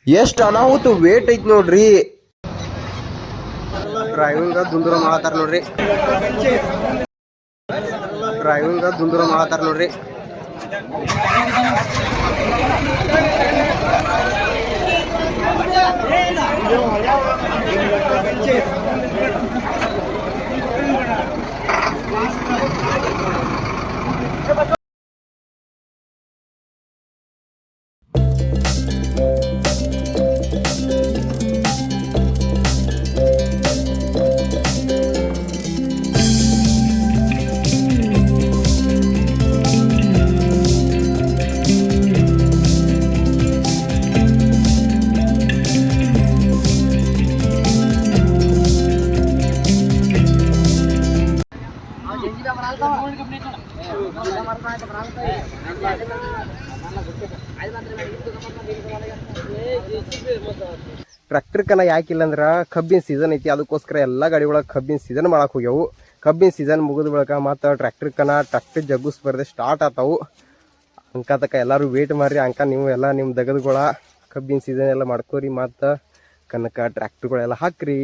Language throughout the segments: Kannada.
ಎಷ್ಟು ಅನಾಹುತ ವೇಟ್ ಐತಿ ನೋಡ್ರಿ. ಡ್ರೈವಿಂಗ್ ದುಂದುರ ಮಾಡತಾರ ನೋಡ್ರಿ. ಡ್ರೈವಿಂಗ್ ದುಂದುರ ಮಾಡತಾರ ನೋಡ್ರಿ. ಟ್ರ್ಯಾಕ್ಟರ್ ಕನ ಯಾಕಿಲ್ಲ ಅಂದ್ರೆ ಕಬ್ಬಿನ ಸೀಸನ್ ಐತಿ, ಅದಕ್ಕೋಸ್ಕರ ಎಲ್ಲ ಗಾಡಿಗಳಾಗ ಕಬ್ಬಿನ ಸೀಸನ್ ಮಾಡಕ್ಕೆ ಹೋಗ್ಯಾವು. ಕಬ್ಬಿನ ಸೀಸನ್ ಮುಗಿದ ಬಳಿಕ ಮತ್ತು ಟ್ರ್ಯಾಕ್ಟರ್ ಜಗ್ಗುಸ್ ಬರ್ದೆ ಸ್ಟಾರ್ಟ್ ಆತಾವು. ಅಂಕ ತಕ್ಕ ಎಲ್ಲರೂ ವೇಟ್ ಮಾಡ್ರಿ. ಅಂಕ ನೀವು ಎಲ್ಲ ನಿಮ್ಮ ದಗದುಗಳ ಕಬ್ಬಿನ ಸೀಸನ್ ಎಲ್ಲ ಮಾಡ್ಕೋರಿ. ಮತ್ತು ಕನಕ ಟ್ರ್ಯಾಕ್ಟರ್ಗಳೆಲ್ಲ ಹಾಕ್ರಿ.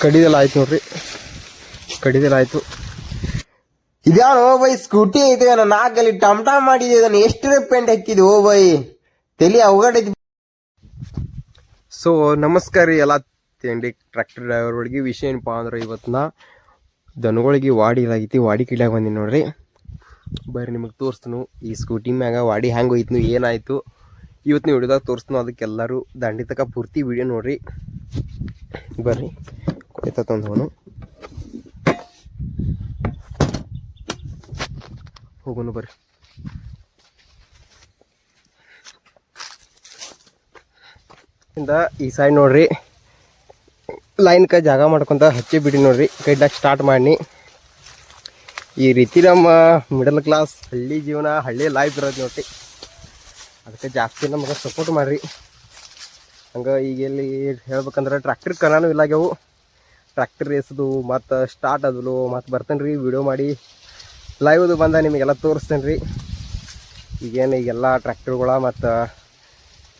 ಕಡಿದೆಲ್ಲ ಆಯ್ತು ನೋಡ್ರಿ, ಕಡಿದೆಲ್ಲ ಆಯ್ತು. ಇದ್ಯಾವ ಓ ಬೈ ಸ್ಕೂಟಿ ಐತೆ, ನಾಲ್ಕಲ್ಲಿ ಟಮ್ಟಾ ಮಾಡಿದೆ. ಅದನ್ನು ಎಷ್ಟು ಪೇಂಟ್ ಹಾಕಿದ್ವಿ ಓ ಬೈ, ತಲೆ ಅವಘಡೈತಿ. ಸೊ ನಮಸ್ಕಾರ ರೀ ಎಲ್ಲ ತಿಂಡಿ ಟ್ರ್ಯಾಕ್ಟರ್ ಡ್ರೈವರ್ ಒಳಗೆ. ವಿಷಯ ಏನಪ್ಪ ಅಂದ್ರೆ ಇವತ್ತಿನ ದನಗಳಿಗೆ ವಾಡಿ ಇದಾಗೈತಿ. ವಾಡಿ ಕಿಡ್ಯಾಗ ಬಂದೀನಿ ನೋಡ್ರಿ. ಬರ್ರಿ ನಿಮಗೆ ತೋರಿಸ್ತನು ಈ ಸ್ಕೂಟಿ ಮ್ಯಾಗ ವಾಡಿ ಹ್ಯಾಂಗೆ ಹೋಯ್ತು ಏನಾಯ್ತು ಇವತ್ತು ನೀವು ವಿಡಿಯೋದಾಗ ತೋರಿಸ್ತನು. ಅದಕ್ಕೆಲ್ಲರೂ ದಂಡಿ ತಕ ಪೂರ್ತಿ ವಿಡಿಯೋ ನೋಡ್ರಿ. ಬರ್ರಿ ಕೊಯ್ತ ತಂದವನು ಹೋಗೋನು ಬರ್ರಿ. ಈ ಸೈಡ್ ನೋಡ್ರಿ ಲೈನ್ ಕೈ ಜಾಗ ಮಾಡ್ಕೊಂತ ಹಚ್ಚಿ ಬಿಡಿ ನೋಡ್ರಿ. ಕೈದಾಗ ಸ್ಟಾರ್ಟ್ ಮಾಡಿ ಈ ರೀತಿ ನಮ್ಮ ಮಿಡಲ್ ಕ್ಲಾಸ್ ಹಳ್ಳಿ ಜೀವನ, ಹಳ್ಳಿ ಲೈಫ್ ಇರೋದು ನೋಡ್ರಿ. ಅದಕ್ಕೆ ಜಾಸ್ತಿ ನಮಗೆ ಸಪೋರ್ಟ್ ಮಾಡ್ರಿ. ಹಂಗೆ ಈಗ ಎಲ್ಲಿ ಹೇಳ್ಬೇಕಂದ್ರೆ ಟ್ರ್ಯಾಕ್ಟರ್ ಕನಾನು ಇಲ್ಲಾಗ್ಯಾವು. ಟ್ರ್ಯಾಕ್ಟರ್ ರೇಸದು ಮತ್ತು ಸ್ಟಾರ್ಟ್ ಅದಲು ಮತ್ತು ಬರ್ತೇನೆ ರೀ ವಿಡಿಯೋ ಮಾಡಿ. ಲೈವ್ದು ಬಂದ ನಿಮಗೆಲ್ಲ ತೋರಿಸ್ತೇನೆ ರೀ. ಈಗೆಲ್ಲ ಟ್ರ್ಯಾಕ್ಟರ್ಗಳ ಮತ್ತು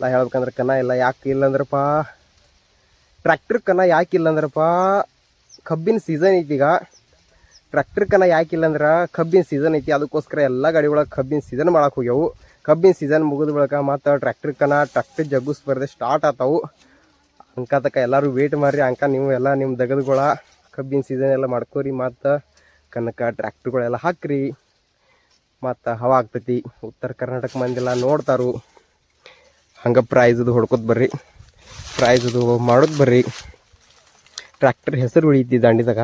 ನಾ ಹೇಳ್ಬೇಕಂದ್ರೆ ಕನ ಇಲ್ಲ. ಯಾಕೆ ಇಲ್ಲಂದ್ರಪ್ಪ ಟ್ರ್ಯಾಕ್ಟರ್ ಕನ ಯಾಕಿಲ್ಲ ಅಂದ್ರಪ್ಪ, ಕಬ್ಬಿನ ಸೀಸನ್ ಐತಿ. ಈಗ ಟ್ರ್ಯಾಕ್ಟರ್ ಕನ ಯಾಕಿಲ್ಲ ಅಂದ್ರೆ ಕಬ್ಬಿನ ಸೀಸನ್ ಐತಿ, ಅದಕ್ಕೋಸ್ಕರ ಎಲ್ಲ ಗಾಡಿಗಳಾಗ ಕಬ್ಬಿನ ಸೀಸನ್ ಮಾಡಕ್ಕೆ ಹೋಗ್ಯಾವು. ಕಬ್ಬಿನ ಸೀಸನ್ ಮುಗಿದ ಬಳಿಕ ಮತ್ತು ಟ್ರ್ಯಾಕ್ಟರ್ ಜಗ್ಗುಸ್ ಬರ್ದೆ ಸ್ಟಾರ್ಟ್ ಆತಾವು. ಅಂಕ ತಕ್ಕ ಎಲ್ಲರೂ ವೇಟ್ ಮಾಡ್ರಿ. ಅಂಕ ನೀವು ಎಲ್ಲ ನಿಮ್ಮ ದಗದುಗಳ ಕಬ್ಬಿನ ಸೀಸನ್ ಎಲ್ಲ ಮಾಡ್ಕೋರಿ. ಮತ್ತು ಕನಕ ಟ್ರ್ಯಾಕ್ಟರ್ಗಳೆಲ್ಲ ಹಾಕ್ರಿ. ಮತ್ತು ಹವಾ ಆಗ್ತೈತಿ. ಉತ್ತರ ಕರ್ನಾಟಕ ಮಂದಿಲ್ಲ ನೋಡ್ತಾರು. ಹಂಗೆ ಪ್ರೈಝದು ಹೊಡ್ಕೊತ ಬರ್ರಿ, ಪ್ರೈಝದು ಮಾಡೋದು ಬರ್ರಿ. ಟ್ರ್ಯಾಕ್ಟರ್ ಹೆಸರು ಉಳಿತಿ ದಾಂಡಿದಾಗ.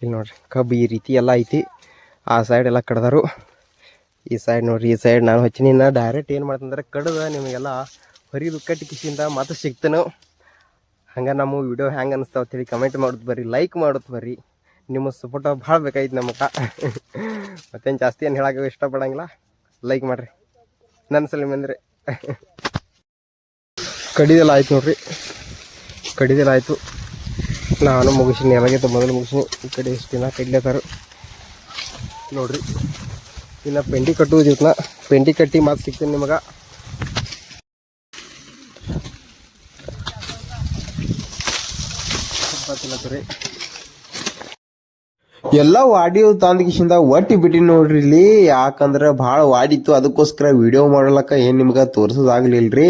ಇಲ್ಲಿ ನೋಡ್ರಿ ಕಬ್ಬು ಈ ರೀತಿ ಎಲ್ಲ ಐತಿ. ಆ ಸೈಡ್ ಎಲ್ಲ ಕಡ್ದಾರು. ಈ ಸೈಡ್ ನೋಡ್ರಿ, ಈ ಸೈಡ್ ನಾನು ಹಚ್ಚಿನಿ. ಡೈರೆಕ್ಟ್ ಏನು ಮಾಡ್ತಂದ್ರೆ ಕಡ್ದು ನಿಮಗೆಲ್ಲ ಹೊರಿದು ಕಟ್ಟಿ ಕಿಸಿಯಿಂದ ಮತ್ತೆ ಸಿಗ್ತಾನು. ಹಂಗೆ ನಮ್ಮ ವಿಡಿಯೋ ಹೆಂಗೆ ಅನಿಸ್ತಾವ ಅಂತೇಳಿ ಕಮೆಂಟ್ ಮಾಡೋದು ಬರ್ರಿ, ಲೈಕ್ ಮಾಡೋದು ಬರ್ರಿ. ನಿಮ್ಮ ಸಪೋರ್ಟ್ ಭಾಳ ಬೇಕಾಯ್ತು ನಮಗೆ. ಮತ್ತೇನು ಜಾಸ್ತಿ ಏನು ಹೇಳೋಕೆ ಇಷ್ಟಪಡಂಗಿಲ್ಲ. ಲೈಕ್ ಮಾಡಿರಿ ನನ್ನ ಸಲ ಬಂದರೆ. ಕಡಿದೆಲ್ಲ ಆಯ್ತು ನೋಡ್ರಿ, ಕಡಿದೆಲ್ಲ ಆಯಿತು. ನಾನು ಮುಗಿಸಿನಿ, ಎಲ್ಲಾಗೈತೆ ಮೊದಲು ಮುಗಿಸಿನಿ. ಈ ಕಡೆ ಎಷ್ಟು ದಿನ ಕಡ್ಲೇತಾರು ನೋಡ್ರಿ. ಇನ್ನು ಪೆಂಡಿ ಕಟ್ಟುವುದಿತ್ತು. ಪೆಂಡಿ ಕಟ್ಟಿ ಮಾತು ಸಿಗ್ತೀನಿ ನಿಮಗೆ. ರೀ ಎಲ್ಲ ವಾಡಿ ತಂದಕಿಸಿಂದ ಒಟ್ಟಿ ಬಿಟ್ಟಿ ನೋಡ್ರಿ ಇಲ್ಲಿ. ಯಾಕಂದ್ರೆ ಭಾಳ ವಾಡಿತ್ತು, ಅದಕ್ಕೋಸ್ಕರ ವಿಡಿಯೋ ಮಾಡಲಕ್ಕ ಏನು ನಿಮ್ಗೆ ತೋರಿಸೋದಾಗ್ಲಿಲ್ರಿ.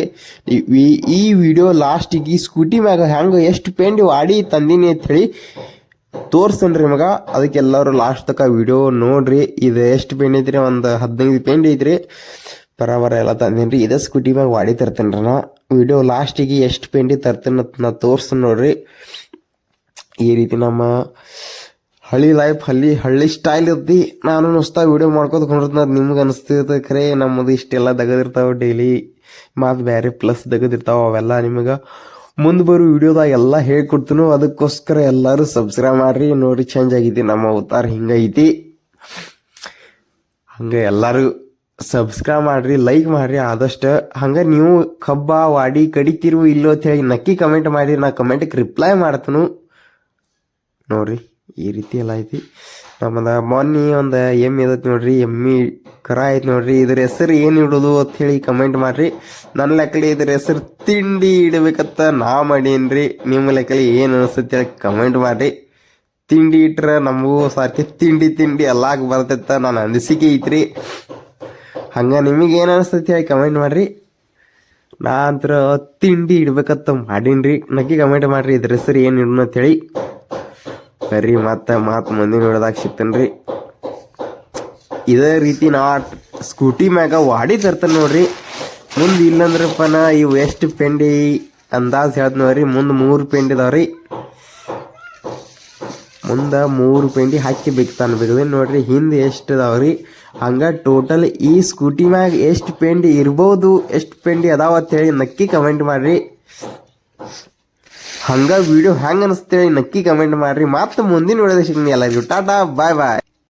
ಈ ವಿಡಿಯೋ ಲಾಸ್ಟಿಗೆ ಈ ಸ್ಕೂಟಿ ಮ್ಯಾಗ ಹೆಂಗೆ ಎಷ್ಟು ಪೆಂಡಿ ವಾಡಿ ತಂದೀನಿ ಅಂತ ಹೇಳಿ ತೋರಿಸ್ತೇನೆ ರೀ ನಿಮಗೆ. ಅದಕ್ಕೆಲ್ಲರೂ ಲಾಸ್ಟ್ ತನಕ ವಿಡಿಯೋ ನೋಡ್ರಿ. ಇದು ಎಷ್ಟು ಪೆಂಡಿ ಐತ್ರಿ, ಒಂದು 15 ಪೆಂಡಿ ಐತ್ರಿ. ಬರಾಬರ ಎಲ್ಲ ತಂದೀನಿ ರೀ. ಇದೇ ಸ್ಕೂಟಿ ಮ್ಯಾಗ ವಾಡಿ ತರ್ತೇನೆ ರೀ ನಾ. ವಿಡಿಯೋ ಲಾಸ್ಟಿಗೆ ಎಷ್ಟು ಪೆಂಡಿ ತರ್ತೇನೆ ನಾ ತೋರಿಸ್ತೇನೆ ನೋಡ್ರಿ. ಈ ರೀತಿ ನಮ್ಮ ಹಳ್ಳಿ ಲೈಫ್, ಹಳ್ಳಿ ಸ್ಟೈಲ್ ಇರ್ತಿ. ನಾನು ನುಸ್ತಾ ವಿಡಿಯೋ ಮಾಡ್ಕೋತ ನಿಮ್ಗೆ ಅನಿಸ್ತಿರ್ತದೆ. ಖರೆ ನಮ್ಮದು ಇಷ್ಟೆಲ್ಲ ದಗದಿರ್ತಾವೆ ಡೈಲಿ. ಮತ್ತು ಬೇರೆ ಪ್ಲಸ್ ದಗದಿರ್ತಾವೆ. ಅವೆಲ್ಲ ನಿಮಗೆ ಮುಂದೆ ಬರೋ ವಿಡಿಯೋದಾಗ ಎಲ್ಲ ಹೇಳ್ಕೊಡ್ತೀನಿ. ಅದಕ್ಕೋಸ್ಕರ ಎಲ್ಲರೂ ಸಬ್ಸ್ಕ್ರೈಬ್ ಮಾಡ್ರಿ. ನೋಡಿ ಚೇಂಜ್ ಆಗೈತಿ ನಮ್ಮ ಅವತಾರ, ಹಿಂಗೈತಿ. ಹಂಗೆ ಎಲ್ಲರೂ ಸಬ್ಸ್ಕ್ರೈಬ್ ಮಾಡ್ರಿ, ಲೈಕ್ ಮಾಡ್ರಿ ಆದಷ್ಟು. ಹಂಗೆ ನೀವು ಕಬ್ಬ ವಾಡಿ ಕಡಿತಿರು ಇಲ್ಲೋ ಅಂತ ಹೇಳಿ ನಕ್ಕಿ ಕಮೆಂಟ್ ಮಾಡಿ. ನಾ ಕಮೆಂಟಿಗೆ ರಿಪ್ಲೈ ಮಾಡ್ತೀನಿ ನೋಡ್ರಿ. ಈ ರೀತಿ ಎಲ್ಲ ಐತಿ. ನಮ್ಮದ ಮೊನ್ನೆ ಒಂದು ಎಮ್ಮೆ ಇದೈತಿ ನೋಡ್ರಿ, ಎಮ್ಮಿ ಕರ ಐತಿ ನೋಡ್ರಿ. ಇದ್ರ ಹೆಸರು ಏನು ಇಡೋದು ಅಂತ ಹೇಳಿ ಕಮೆಂಟ್ ಮಾಡ್ರಿ. ನನ್ನ ಲೆಕ್ಕಲಿ ಇದ್ರ ಹೆಸರು ತಿಂಡಿ ಇಡಬೇಕಂತ ನಾ ಮಾಡೀನ್ರಿ. ನಿಮ್ಮ ಲೆಕ್ಕಲಿ ಏನು ಅನಿಸುತ್ತೆ ಹೇಳಿ ಕಮೆಂಟ್ ಮಾಡ್ರಿ. ತಿಂಡಿ ಇಟ್ರೆ ನಮಗೂ ಸಾರ್ತಿ ತಿಂಡಿ ತಿಂಡಿ ಎಲ್ಲಾಕ ಬರ್ತೈತ ನನ್ನ ಅನಿಸಿಕೆ ಐತ್ರಿ. ಹಂಗೆ ನಿಮಗೆ ಏನು ಅನಿಸ್ತೈತಿ ಹೇಳಿ ಕಮೆಂಟ್ ಮಾಡ್ರಿ. ನಾ ಅಂತರ ತಿಂಡಿ ಇಡ್ಬೇಕಂತ ಮಾಡೀನ್ರಿ. ನಕ್ಕಿ ಕಮೆಂಟ್ ಮಾಡ್ರಿ ಇದ್ರ ಹೆಸರು ಏನು ಇಡೋಣ ಅಂತೇಳಿ. ಬರ್ರಿ ಮತ್ತೆ ಮುಂದಿನ ನೋಡೋದಾಗ ಸಿಗ್ತೇನ್ರಿ. ಇದೇ ರೀತಿ ನಾ ಸ್ಕೂಟಿ ಮ್ಯಾಗ ವಾಡಿ ತರ್ತೇನೆ ನೋಡ್ರಿ. ಮುಂದೆ ಇಲ್ಲಂದ್ರಪ್ಪ ನಾ ಇವು ಎಷ್ಟು ಪೆಂಡಿ ಅಂದಾಜು ಹೇಳ್ದು ನೋಡ್ರಿ. ಮುಂದೆ 3 ಪೆಂಡಿ ಇದಾವ್ರಿ. ಮುಂದೆ 3 ಪೆಂಡಿ ಹಾಕಿ ಬಿಗ್ತಾನೆ ಬಿಗ್ದೇನು ನೋಡ್ರಿ. ಹಿಂದೆ ಎಷ್ಟು ಇದಾವ್ರಿ. ಹಂಗೆ ಟೋಟಲ್ ಈ ಸ್ಕೂಟಿ ಮ್ಯಾಗ ಎಷ್ಟು ಪೆಂಡಿ ಇರ್ಬೋದು, ಎಷ್ಟು ಪೆಂಡಿ ಅದಾವ ಅಂತೇಳಿ ನಕ್ಕಿ ಕಮೆಂಟ್ ಮಾಡ್ರಿ. ಹಂಗೆ ವಿಡಿಯೋ ಹೆಂಗೆ ಅನಿಸ್ತೇಳಿ ನಕ್ಕಿ ಕಮೆಂಟ್ ಮಾಡ್ರಿ. ಮತ್ತೆ ಮುಂದಿನ ವಿಡಿಯೋದಾಗ ಸಿಗ್ತೀನಿ ಎಲ್ಲರಿಗೂ. ಟಾಟಾ ಬಾಯ್ ಬಾಯ್.